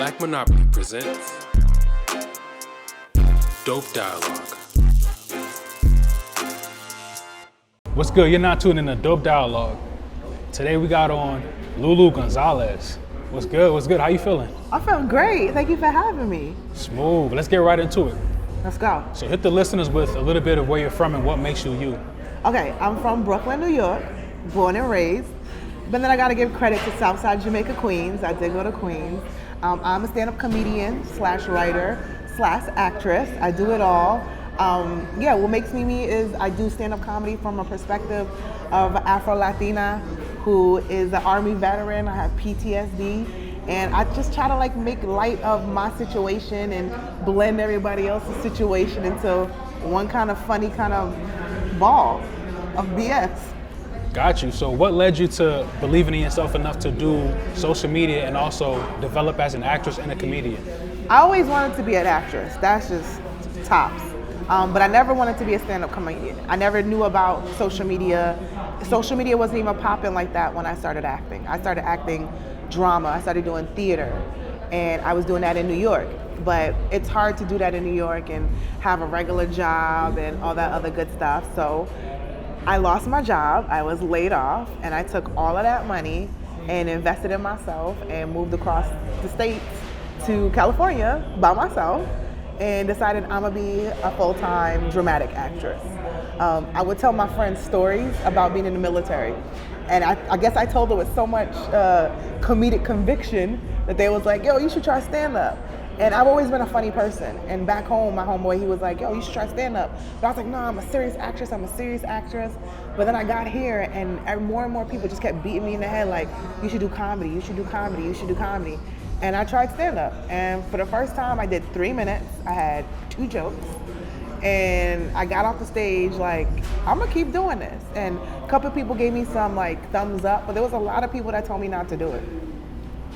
BlxckMonopoly presents Dope Dialogue. What's good? You're not tuning in to Dope Dialogue. Today we got on LouLou Gonzalez. What's good? What's good? How you feeling? I feel great. Thank you for having me. Smooth. Let's get right into it. Let's go. So hit the listeners with a little bit of where you're from and what makes you you. Okay, I'm from Brooklyn, New York, born and raised. But then I gotta give credit to Southside Jamaica, Queens. I did go to Queens. I'm a stand-up comedian / writer / actress. I do it all. What makes me me is I do stand-up comedy from a perspective of Afro-Latina who is an Army veteran. I have PTSD. And I just try to make light of my situation and blend everybody else's situation into one kind of funny kind of ball of BS. Got you. So what led you to believing in yourself enough to do social media and also develop as an actress and a comedian? I always wanted to be an actress. That's just tops. But I never wanted to be a stand-up comedian. I never knew about social media. Social media wasn't even popping like that when I started acting. I started acting drama. I started doing theater, and I was doing that in New York. But it's hard to do that in New York and have a regular job and all that other good stuff. So I lost my job. I was laid off, and I took all of that money and invested in myself and moved across the states to California by myself and decided I'm gonna be a full-time dramatic actress. I would tell my friends stories about being in the military, and I guess I told her with so much comedic conviction that they was like, yo, you should try stand-up. And I've always been a funny person. And back home, my homeboy, he was like, yo, you should try stand-up. But I was like, no, I'm a serious actress. But then I got here, and more and more people just kept beating me in the head like, you should do comedy, you should do comedy, you should do comedy. And I tried stand-up. And for the first time, I did 3 minutes. I had 2 jokes. And I got off the stage like, I'm gonna keep doing this. And a couple of people gave me some thumbs up, but there was a lot of people that told me not to do it.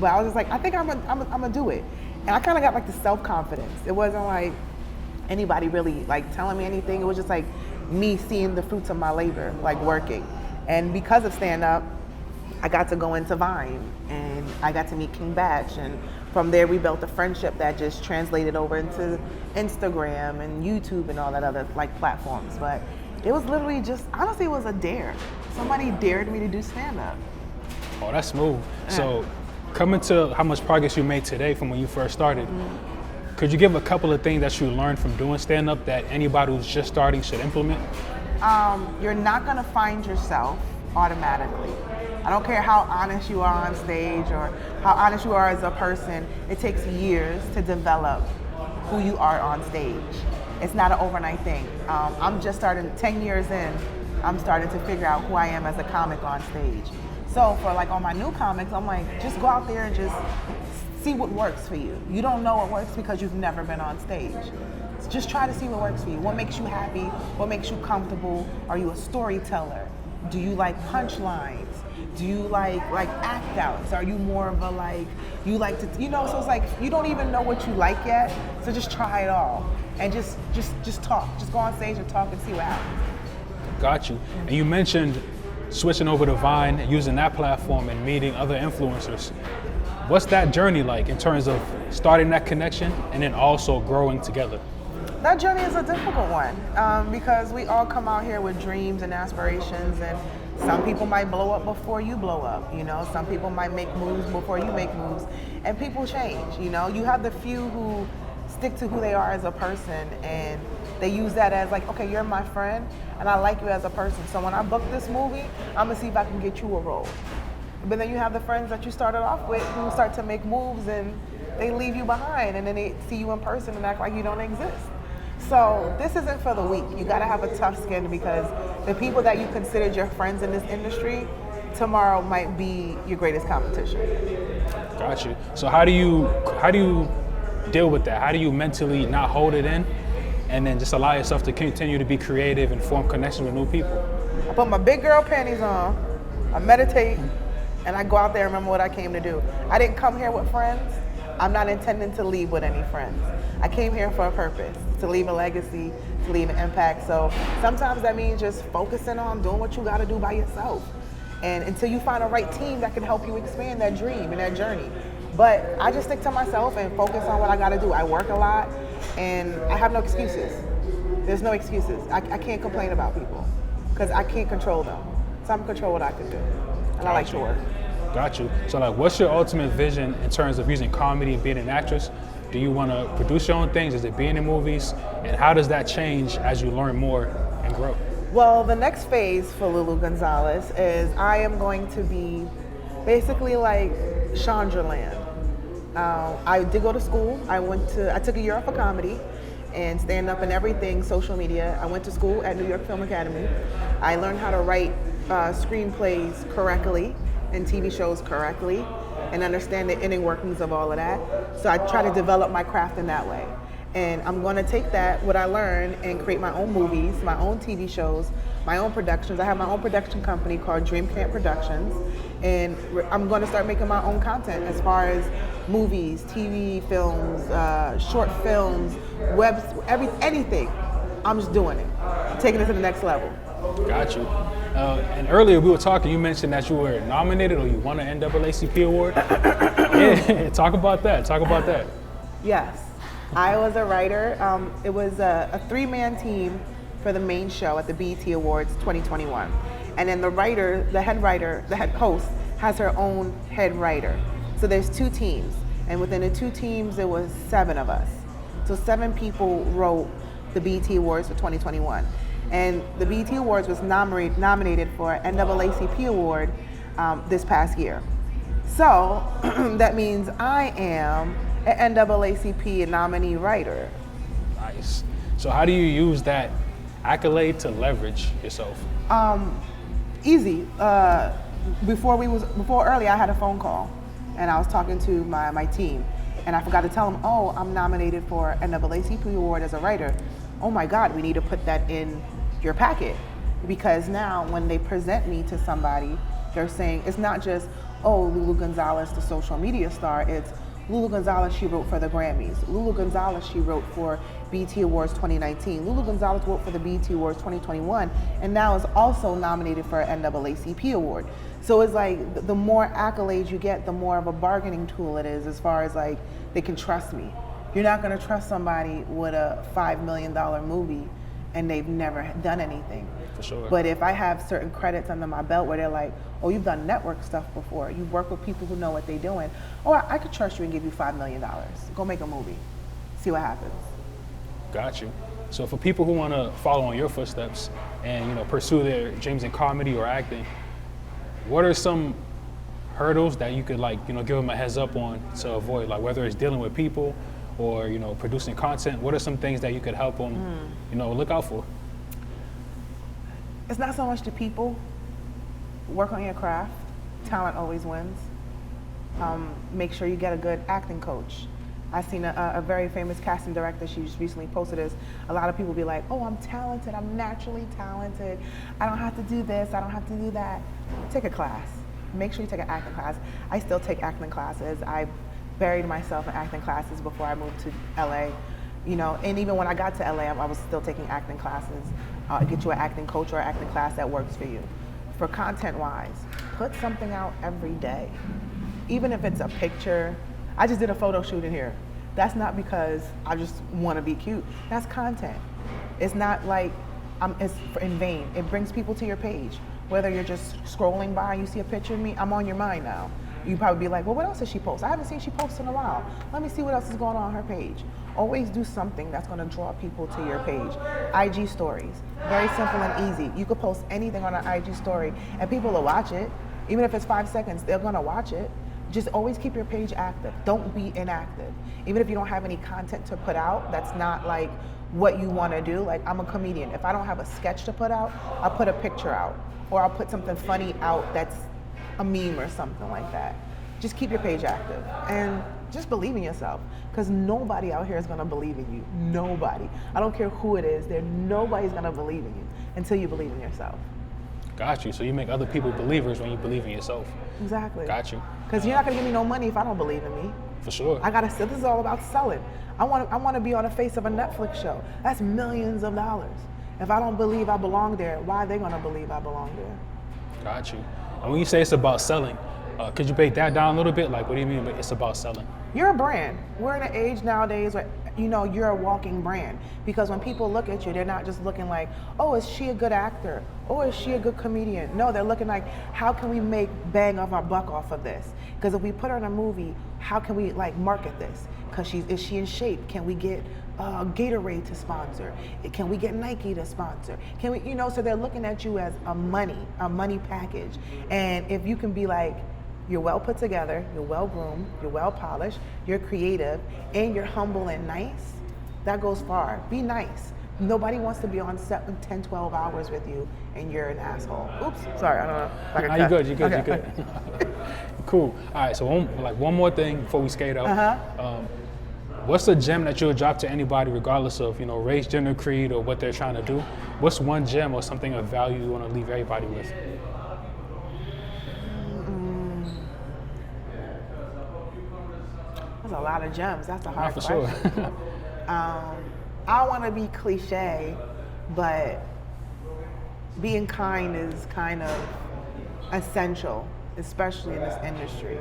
But I was just like, I think I'm gonna do it. And I kind of got the self-confidence. It wasn't like anybody really telling me anything. It was just me seeing the fruits of my labor, working. And because of stand-up, I got to go into Vine, and I got to meet King Batch, and from there we built a friendship that just translated over into Instagram and YouTube and all that other platforms. But it was literally just, honestly, it was a dare. Somebody dared me to do stand-up. Oh, that's smooth. Yeah. So coming to how much progress you made today from when you first started, could you give a couple of things that you learned from doing stand-up that anybody who's just starting should implement? You're not gonna find yourself automatically. I don't care how honest you are on stage or how honest you are as a person. It takes years to develop who you are on stage. It's not an overnight thing. I'm just starting, 10 years in, I'm starting to figure out who I am as a comic on stage. So for all my new comics, I'm just go out there and just see what works for you. You don't know what works because you've never been on stage. So just try to see what works for you. What makes you happy? What makes you comfortable? Are you a storyteller? Do you like punchlines? Do you like act outs? Are you more of a you like to, so it's you don't even know what you like yet. So just try it all and just talk. Just go on stage and talk and see what happens. Got you. And you mentioned switching over to Vine and using that platform and meeting other influencers. What's that journey like in terms of starting that connection and then also growing together? That journey is a difficult one because we all come out here with dreams and aspirations, and some people might blow up before you blow up. Some people might make moves before you make moves, and people change. You have the few who stick to who they are as a person, and they use that as okay, you're my friend, and I like you as a person. So when I book this movie, I'm gonna see if I can get you a role. But then you have the friends that you started off with who start to make moves, and they leave you behind, and then they see you in person and act like you don't exist. So this isn't for the weak. You gotta have a tough skin because the people that you considered your friends in this industry, tomorrow might be your greatest competition. Got you. So how do you deal with that? How do you mentally not hold it in and then just allow yourself to continue to be creative and form connections with new people? I put my big girl panties on, I meditate, and I go out there and remember what I came to do. I didn't come here with friends. I'm not intending to leave with any friends. I came here for a purpose, to leave a legacy, to leave an impact. So sometimes that means just focusing on doing what you gotta do by yourself. And until you find a right team that can help you expand that dream and that journey. But I just stick to myself and focus on what I gotta do. I work a lot and I have no excuses. There's no excuses. I can't complain about people because I can't control them. So I'm control what I can do. And I like to work. Got you. So like, what's your ultimate vision in terms of using comedy and being an actress? Do you want to produce your own things? Is it being in movies? And how does that change as you learn more and grow? Well, the next phase for LouLou Gonzalez is I am going to be basically like Chandraland. I did go to school. I took a year off of comedy and stand up and everything, social media. I went to school at New York Film Academy. I learned how to write screenplays correctly and TV shows correctly and understand the inner workings of all of that. So I try to develop my craft in that way. And I'm gonna take that, what I learned, and create my own movies, my own TV shows, my own productions. I have my own production company called Dream Camp Productions. And I'm gonna start making my own content as far as movies, TV, films, short films, webs, anything. I'm just doing it, taking it to the next level. Got you. And earlier we were talking, you mentioned that you were nominated or you won an NAACP award. Yeah, talk about that. Yes, I was a writer. It was a three-man team for the main show at the BET Awards 2021. And then the head host has her own head writer. So there's two teams. And within the two teams, there was 7 of us. So 7 people wrote the BET Awards for 2021. And the BET Awards was nominated for an NAACP award this past year. So that means I am an NAACP nominee writer. Nice. So how do you use that accolade to leverage yourself? Easy. Before early, I had a phone call, and I was talking to my team, and I forgot to tell them, oh, I'm nominated for a NAACP award as a writer. Oh my God, we need to put that in your packet, because now when they present me to somebody, they're saying it's not just, oh, LouLou Gonzalez, the social media star. It's LouLou Gonzalez, she wrote for the Grammys. LouLou Gonzalez, she wrote for BET Awards 2019. LouLou Gonzalez wrote for the BET Awards 2021, and now is also nominated for an NAACP award. So it's like the more accolades you get, the more of a bargaining tool it is, as far as like they can trust me. You're not gonna trust somebody with a $5 million movie and they've never done anything. For sure. But if I have certain credits under my belt where they're like, oh, you've done network stuff before, you've worked with people who know what they're doing, or I could trust you and give you $5 million. Go make a movie, see what happens. Got you. So for people who want to follow in your footsteps and pursue their dreams in comedy or acting, what are some hurdles that you could give them a heads up on to avoid, like whether it's dealing with people or producing content? What are some things that you could help them look out for? It's not so much the people. Work on your craft. Talent always wins. Make sure you get a good acting coach. I've seen a very famous casting director, she just recently posted this. A lot of people be like, oh, I'm talented, I'm naturally talented. I don't have to do this, I don't have to do that. Take a class. Make sure you take an acting class. I still take acting classes. I buried myself in acting classes before I moved to LA. And even when I got to LA, I was still taking acting classes. Get you an acting coach or an acting class that works for you. For content-wise, put something out every day. Even if it's a picture. I just did a photo shoot in here. That's not because I just want to be cute. That's content. It's not like it's in vain. It brings people to your page. Whether you're just scrolling by and you see a picture of me, I'm on your mind now. You probably be like, well, what else does she post? I haven't seen she post in a while. Let me see what else is going on her page. Always do something that's going to draw people to your page. IG stories, very simple and easy. You could post anything on an IG story and people will watch it. Even if it's 5 seconds, they're going to watch it. Just always keep your page active. Don't be inactive. Even if you don't have any content to put out, that's not like what you want to do. Like, I'm a comedian. If I don't have a sketch to put out, I'll put a picture out. Or I'll put something funny out that's a meme or something like that. Just keep your page active and just believe in yourself, because nobody out here is gonna believe in you. Nobody. I don't care who it is. Nobody's gonna believe in you until you believe in yourself. Got you. So you make other people believers when you believe in yourself. Exactly. Got you. Because you're not gonna give me no money if I don't believe in me. For sure. This is all about selling. I want to be on the face of a Netflix show. That's millions of dollars. If I don't believe I belong there, why are they gonna believe I belong there? Got you. And when you say it's about selling, Could you break that down a little bit? Like, what do you mean it's about selling? You're a brand. We're in an age nowadays where, you're a walking brand. Because when people look at you, they're not just looking like, oh, is she a good actor? Oh, is she a good comedian? No, they're looking like, how can we make bang of our buck off of this? Because if we put her in a movie, how can we market this? Because is she in shape? Can we get Gatorade to sponsor? Can we get Nike to sponsor? Can we, so they're looking at you as a money package. And if you can be like, you're well put together, you're well groomed, you're well polished, you're creative, and you're humble and nice, that goes far. Be nice. Nobody wants to be on set 10, 12 hours with you and you're an asshole. Oops, sorry, I don't know. If I can No, cut. you're good. Cool. All right, so one more thing before we skate out. What's a gem that you would drop to anybody, regardless of race, gender, creed, or what they're trying to do? What's one gem or something of value you want to leave everybody with? There's a lot of gems. That's a hard For question. sure. I don't want to be cliche, but being kind is kind of essential, especially in this industry.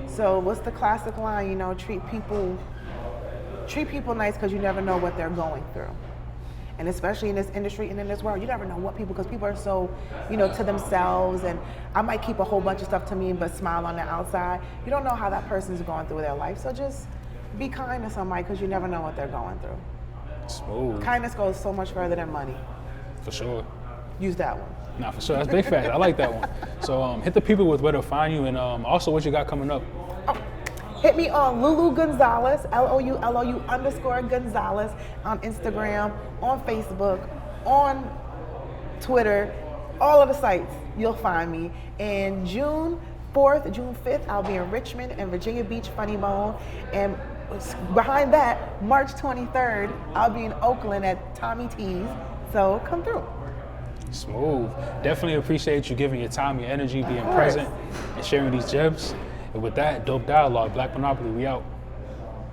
So what's the classic line? Treat people nice because you never know what they're going through. And especially in this industry and in this world, you never know what because people are so, to themselves, and I might keep a whole bunch of stuff to me but smile on the outside. You don't know how that person's going through their life. So just be kind to somebody because you never know what they're going through. Smooth. Kindness goes so much further than money. For sure. Use that one. Nah, for sure. That's big fact. I like that one. So hit the people with where to find you, and also what you got coming up. Hit me on LouLou Gonzalez, LOULOU_Gonzalez on Instagram, on Facebook, on Twitter, all of the sites. You'll find me. And June 4th, June 5th, I'll be in Richmond and Virginia Beach Funny Bone. And behind that, March 23rd, I'll be in Oakland at Tommy T's. So come through. Smooth. Definitely appreciate you giving your time, your energy, being present, and sharing these gems. And with that, dope dialogue, BlxckMonopoly, we out.